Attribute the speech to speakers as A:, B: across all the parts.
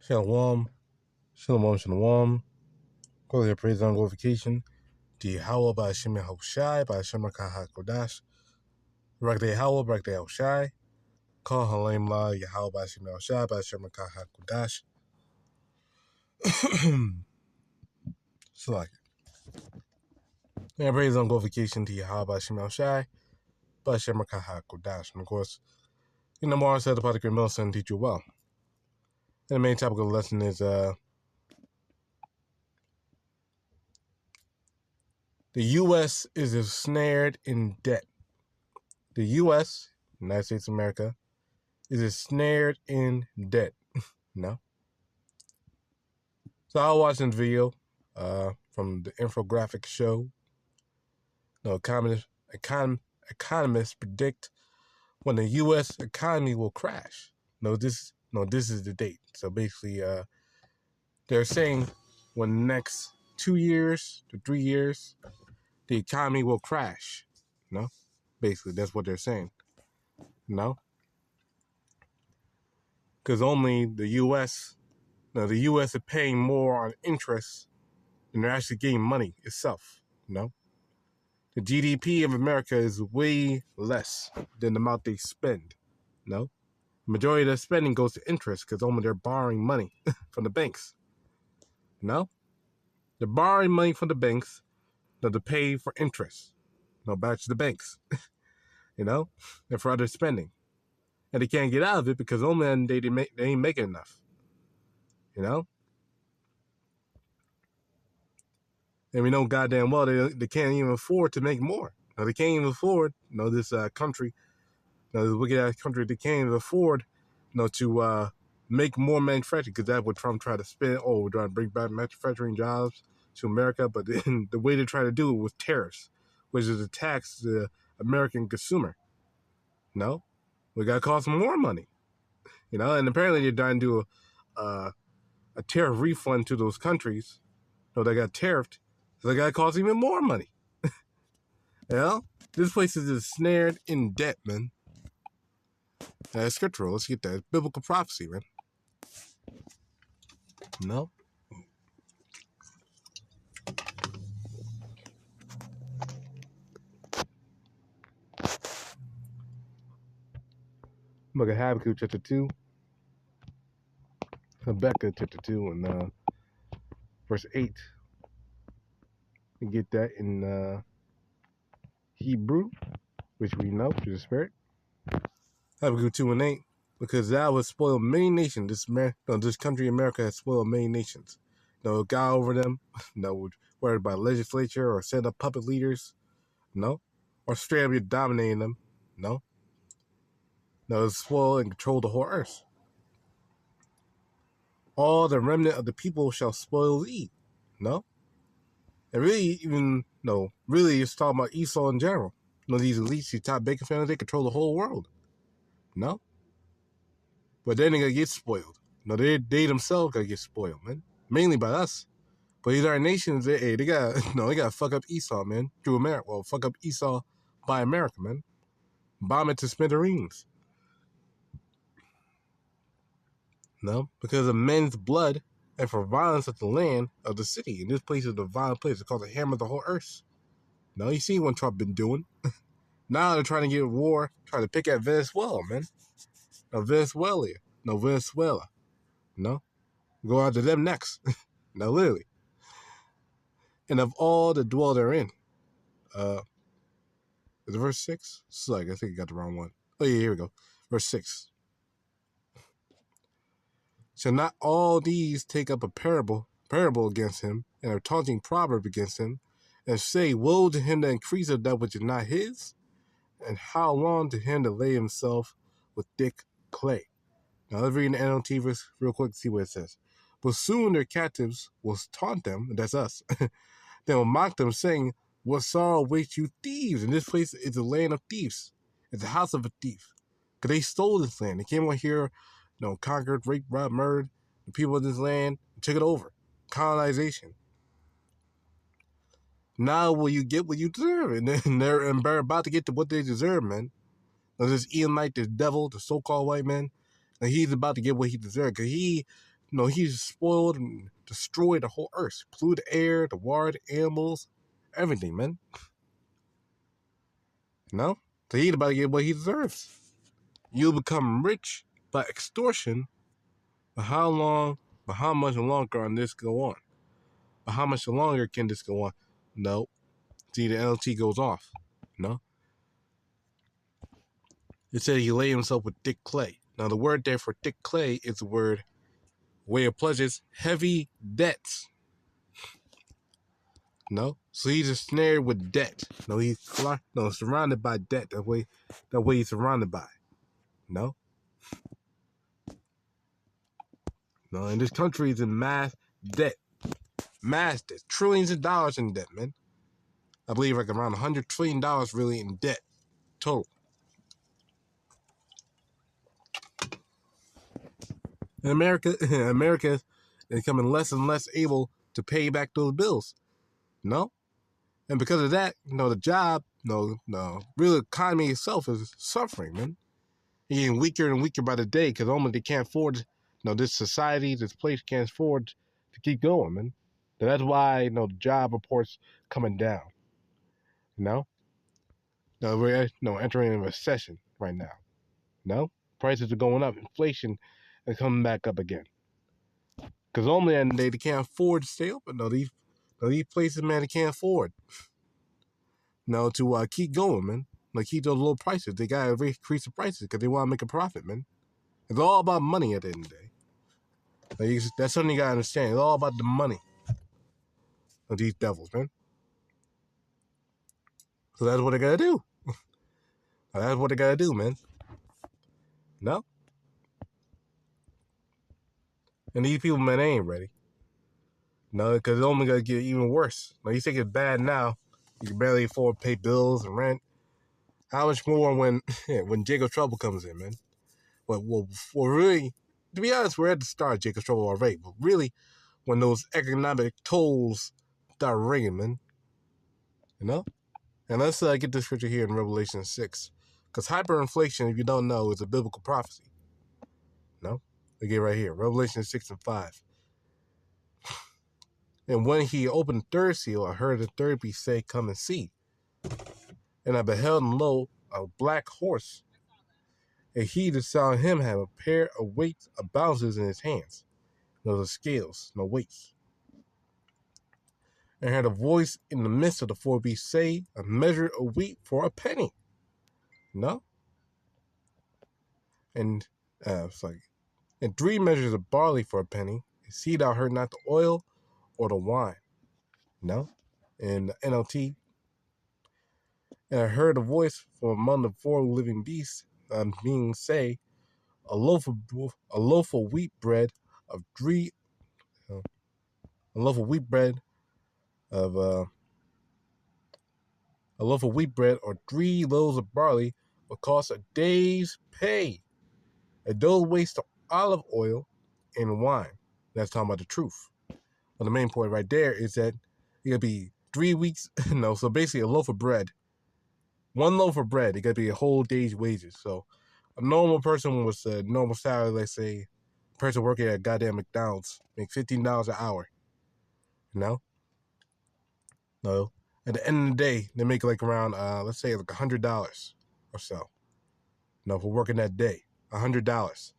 A: Shalom, shalom, shalom. Call your praise and glorification. YAHAWAH BAHASHAM YAHAWASHI BAHASHAM QADASH. BARAK YAHAWAH BARAK YAHAWASHI. Call HALAHYAM YAHAWAH BAHASHAM YAHAWASHI BAHASHAM QADASH. So like and praise and glorification to YAHAWAH BAHASHAM YAHAWASHI BAHASHAM QADASH. And of course, more said about the great Milson and teach you well. And the main topic of the lesson is the U.S. is ensnared in debt. The U.S., United States of America, is ensnared in debt. No. So I was watching the video from the infographic show. Economists predict when the U.S. economy will crash. This is the date. So basically, they're saying when the next 2 years to 3 years, the economy will crash. Basically, that's what they're saying. Because only the U.S. The U.S. is paying more on interest than they're actually getting money itself. The GDP of America is way less than the amount they spend. The majority of their spending goes to interest because only they're borrowing money from the banks. They're borrowing money from the banks to pay for interest. Back to the banks. And for other spending. And they can't get out of it because only they ain't making enough. And we know goddamn well they can't even afford to make more. They can't even afford, this country, this wicked ass country, they can't even afford, to make more manufacturing because that's what Trump tried to spend. Oh, we're trying to bring back manufacturing jobs to America, but then the way they try to do it was tariffs, which is a tax to the American consumer. We got to cost them more money, and apparently they're trying to do a tariff refund to those countries. They got tariffed, so they got to cost even more money. This place is ensnared in debt, man. That's scriptural. Let's get that. It's biblical prophecy, man. Look at Habakkuk chapter 2. Habakkuk chapter 2 and verse 8. You get that in Hebrew, which we know through the Spirit. Habakkuk 2 and 8. Because thou hast spoiled many nations. This country, America, has spoiled many nations. God over them. Whether by legislature or set up puppet leaders. Or straight up you're dominating them. Spoil and control the whole earth. All the remnant of the people shall spoil thee. And really, really it's talking about Esau in general. These elites, these top banking families, they control the whole world. But then they're going to get spoiled. They themselves going to get spoiled, man. Mainly by us. But these are nations, they got they got to fuck up Esau, man. Through America. Well, fuck up Esau by America, man. Bomb it to smithereens. Because of men's blood and for violence of the land of the city. And this place is a violent place. It's called the hammer of the whole earth. You see what Trump been doing. Now they're trying to get a war, trying to pick at Venezuela, man. Venezuela. Go after them next. Literally. And of all that dwell therein. Is it verse 6? I think I got the wrong one. Oh, yeah, here we go. Verse 6. Shall not all these take up a parable against him, and a taunting proverb against him, and say, woe to him that increaseth that which is not his, and how long to him that lay himself with thick clay. Now let's read the NLT verse real quick to see what it says. But soon their captives will taunt them, and that's us. They will mock them, saying, what sorrow awaits you thieves? And this place is a land of thieves. It's a house of a thief. Because they stole this land. They came over here, conquered, raped, robbed, murdered the people of this land, and took it over. Colonization. Now will you get what you deserve? And they're about to get to what they deserve, man. Now, this Edomite, this devil, the so-called white man, he's about to get what he deserves. Because he he's spoiled and destroyed the whole earth, polluted the air, the water, the animals, everything, man. So he's about to get what he deserves. You'll become rich by extortion. But how much longer can this go on? But how much longer can this go on? No. See, the LT goes off. It said he laid himself with thick clay. Now, the word there for thick clay is the word way of pleasures, heavy debts. So he's ensnared with debt. He's surrounded by debt. That way he's surrounded by. And this country is in mass debt. Mass debt. Trillions of dollars in debt, man. I believe like around $100 trillion really in debt total. And America is becoming less and less able to pay back those bills. And because of that, the job, real economy itself is suffering, man. It's getting weaker and weaker by the day because almost they can't afford, this society, this place can't afford to keep going, man. So that's why, the job reports coming down. We're entering a recession right now. Prices are going up, inflation is coming back up again. Because normally they can't afford to stay open. These places, man, they can't afford. To keep going, man. Keep those low prices. They gotta increase the prices because they want to make a profit, man. It's all about money at the end of the day. That's something you gotta understand. It's all about the money of these devils, man. So that's what they gotta do. That's what they gotta do, man. And these people, man, they ain't ready. Because it's only gonna get even worse. You think it's bad now. You can barely afford to pay bills and rent. How much more when Jacob Trouble comes in, man? Well, really, to be honest, we're at the start of Jacob's Trouble already. But really, when those economic tolls start ringing, man. And let's get this scripture here in Revelation 6. Because hyperinflation, if you don't know, is a biblical prophecy. We get right here. Revelation 6 and 5. And when he opened the third seal, I heard the third beast say, "Come and see." And I beheld, and lo, a black horse. And he that saw him had a pair of weights of balances in his hands. The scales, no weights. And heard a voice in the midst of the four beasts say, "A measure of wheat for a penny." And and 3 measures of barley for a penny. And see thou heard not the oil or the wine. In the NLT. And I heard a voice from among the 4 living beasts, being say, a loaf of wheat bread of 3, a loaf of wheat bread of a loaf of wheat bread or 3 loaves of barley will cost a day's pay. And those waste of olive oil and wine. That's talking about the truth. But the main point right there is that it could be 3 weeks. So basically a loaf of bread. 1 loaf of bread, it could be a whole day's wages. So a normal person with a normal salary, let's say, a person working at goddamn McDonald's, make $15 an hour. No. At the end of the day, they make like around, let's say like $100 or so. For working that day, $100.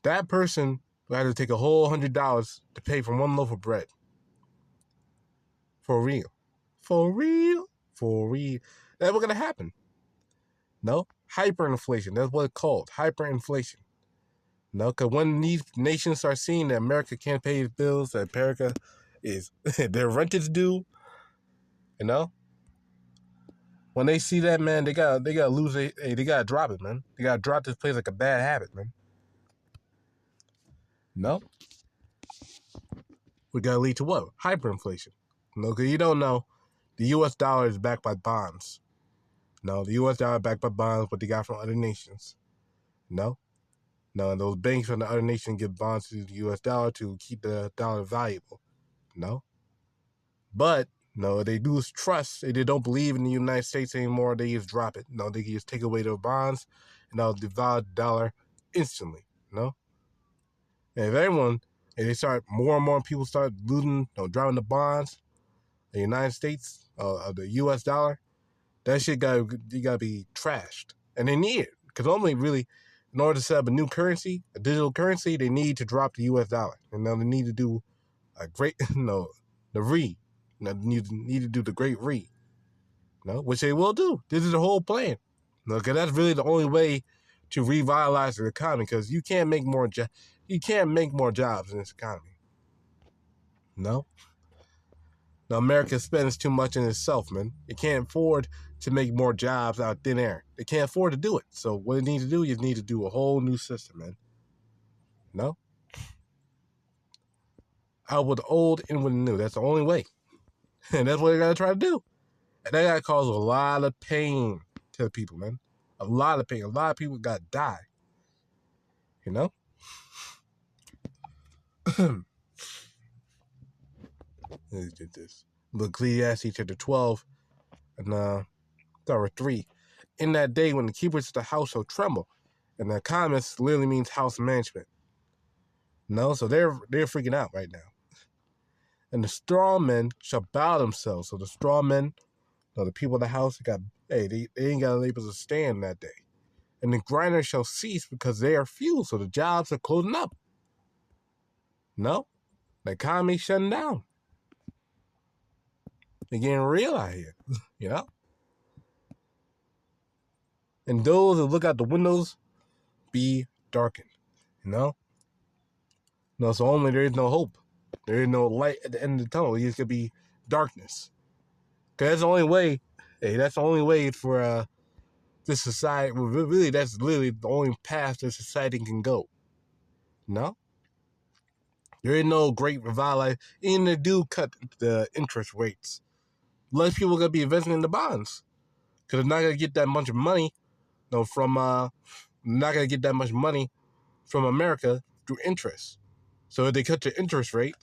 A: That person will have to take a whole $100 to pay for 1 loaf of bread. For real. For real. For real. That's what's gonna happen. Hyperinflation. That's what it's called. Hyperinflation. Because when these nations start seeing that America can't pay its bills, that America is their rent is due, when they see that, man, they gotta lose it. They gotta drop it, man. They gotta drop this place like a bad habit, man. We gotta lead to what? Hyperinflation. Because you don't know, the U.S. dollar is backed by bonds. The U.S. dollar is backed by bonds, what they got from other nations. And those banks from the other nation give bonds to the U.S. dollar to keep the dollar valuable. But, they lose trust. They don't believe in the United States anymore. They just drop it. They just take away their bonds and they'll devalue the dollar instantly. And if everyone, and they start, more and more people start losing, driving the bonds, the United States, the U.S. dollar, that shit gotta be trashed. And they need it. Because only really, in order to set up a new currency, a digital currency, they need to drop the U.S. dollar. And now they need to do a great, the re. They need to do the great re. Which they will do. This is the whole plan. Because that's really the only way to revitalize the economy. Because you can't make more jobs in this economy. No. Now, America spends too much in itself, man. It can't afford to make more jobs out of thin air. They can't afford to do it. So what it needs to do, you need to do a whole new system, man. No? Out with the old, in with the new. That's the only way. And that's what they got to try to do. And that got to cause a lot of pain to the people, man. A lot of pain. A lot of people got to die. You know? Let's get this. Look, Ecclesiastes chapter 12 and verse 3. In that day when the keepers of the house shall tremble, and the economist literally means house management. So they're freaking out right now. And the strong men shall bow themselves. So the strong men, the people of the house, they ain't got able to stand that day. And the grinders shall cease because they are few. So the jobs are closing up. The economy shutting down. They're getting real out here, And those that look out the windows be darkened, So only there is no hope. There is no light at the end of the tunnel. It's going to be darkness. Because that's the only way. Hey, that's the only way for this society. Well, really, that's literally the only path this society can go. There is no great revival. Even they do cut the interest rates. Less people are going to be investing in the bonds. Because they're not going to get that much money from not going to get that much money from America through interest. So if they cut the interest rate,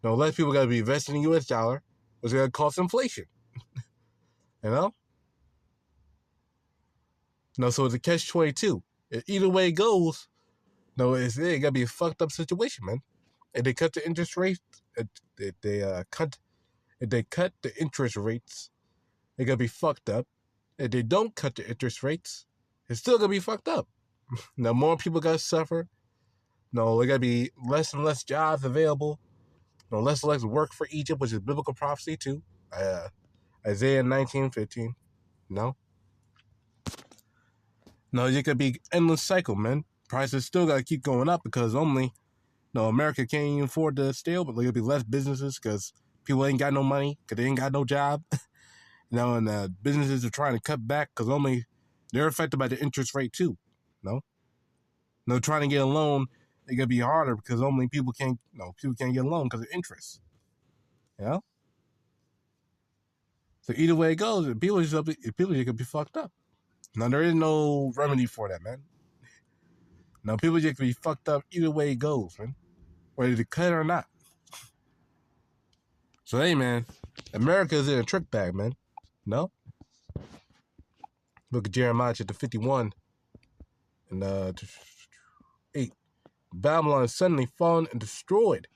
A: less people got to be investing in the U.S. dollar, which is going to cause inflation. So it's a catch-22. Either way it goes, it's going to be a fucked up situation, man. If they cut the interest rate, if they cut the interest rates, they're going to be fucked up. If they don't cut the interest rates, it's still going to be fucked up. More people got to suffer. There got to be less and less jobs available. Less and less work for Egypt, which is biblical prophecy too. Isaiah 19:15. It could be endless cycle, man. Prices still got to keep going up because only, America can't even afford to stay open. There'll be less businesses because people ain't got no money because they ain't got no job. And businesses are trying to cut back because only they're affected by the interest rate too. Trying to get a loan, it could be harder because only people can't get a loan because of interest. So either way it goes, people could be fucked up. There is no remedy for that, man. People just could be fucked up either way it goes, man. Whether they cut it or not. So hey, man, America's in a trick bag, man. Look at Jeremiah chapter 51 and 8. Babylon is suddenly fallen and destroyed.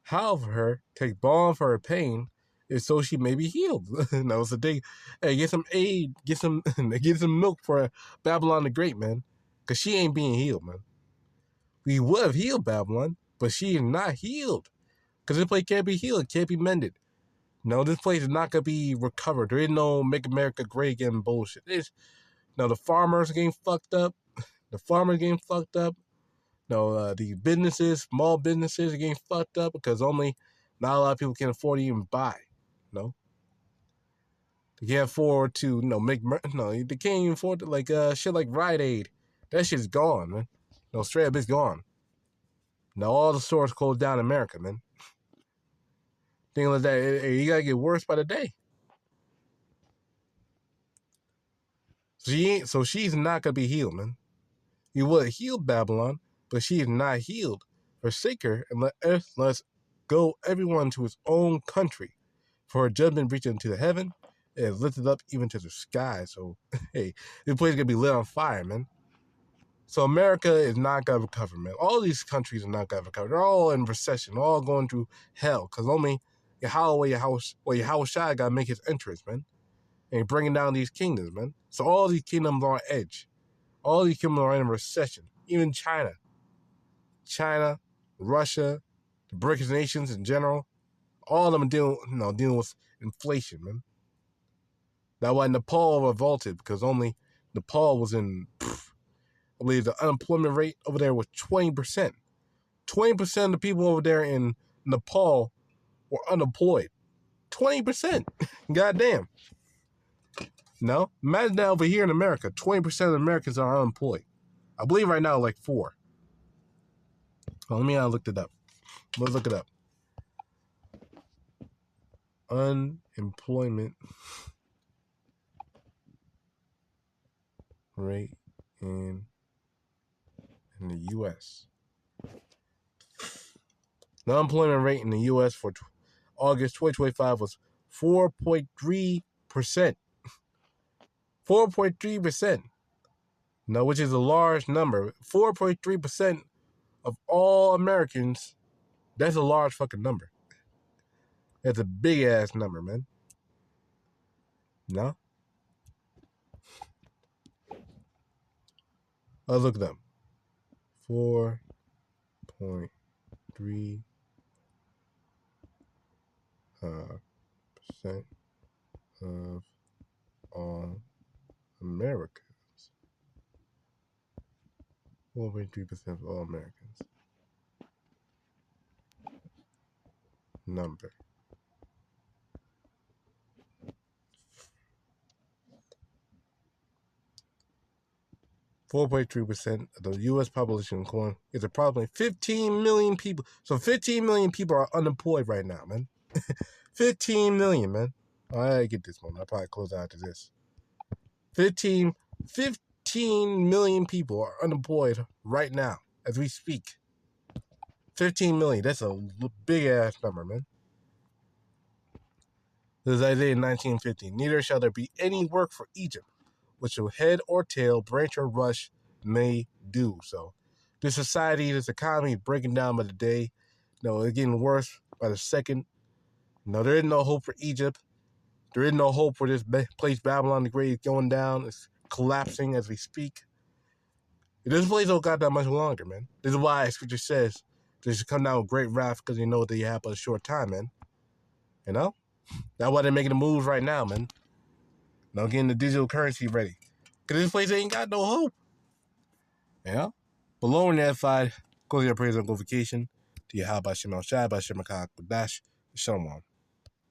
A: However, her take balm for her pain, is so she may be healed. So hey, get some aid, get some milk for Babylon the Great, man, because she ain't being healed, man. We would have healed Babylon, but she is not healed, because this place can't be healed, it can't be mended. This place is not gonna be recovered. There is no make America great again bullshit. The farmers are getting fucked up. The businesses, small businesses are getting fucked up because only not a lot of people can afford to even buy. They can't afford to, they can't even afford to, shit like Rite Aid. That shit's gone, man. Straight up, it's gone. All the stores closed down in America, man. Things like that, you gotta get worse by the day. So she's not gonna be healed, man. You would heal Babylon, but she is not healed. Forsake her and let's go everyone to his own country. For her judgment reaches into the heaven, and is lifted up even to the sky. So, hey, this place is gonna be lit on fire, man. So America is not going to recover, man. All these countries are not going to recover. They're all in recession, all going through hell, because only YAHAWASHI got to make his entrance, man. And he's bringing down these kingdoms, man. So all these kingdoms are on edge. All these kingdoms are in recession. Even China, Russia, the BRICS nations in general, all of them are dealing with inflation, man. That's why Nepal revolted, because only Nepal was in, I believe the unemployment rate over there was 20%. 20% of the people over there in Nepal were unemployed. 20%. Goddamn. No? Imagine that over here in America. 20% of Americans are unemployed. I believe right now like 4. Well, let me look it up. Let's look it up. Unemployment rate in the U.S. The unemployment rate in the U.S. for August 2025 was 4.3%. 4.3%. No, which is a large number. 4.3% of all Americans. That's a large fucking number. That's a big ass number, man. No? Let's look at them. 4.3% of all Americans. 4.3% of all Americans. Number. 4.3% of the U.S. population is approximately 15 million people. So 15 million people are unemployed right now, man. 15 million, man. I get this one. I'll probably close out to this. 15 million people are unemployed right now as we speak. 15 million. That's a big ass number, man. This is Isaiah 19:15. Neither shall there be any work for Egypt, which your head or tail, branch or rush may do. So this society, this economy is breaking down by the day. No, it's getting worse by the second. No, there is no hope for Egypt. There is no hope for this place, Babylon the Great, is going down. It's collapsing as we speak. This place don't got that much longer, man. This is why Scripture says they should come down with great wrath, because they know that you have but a short time, man. You know? That's why they're making the moves right now, man. Now getting the digital currency ready. Because this place ain't got no hope. Yeah? But lowering that side, go to your praise and glorification. To YAHAWASHI, QADASH, Shalom.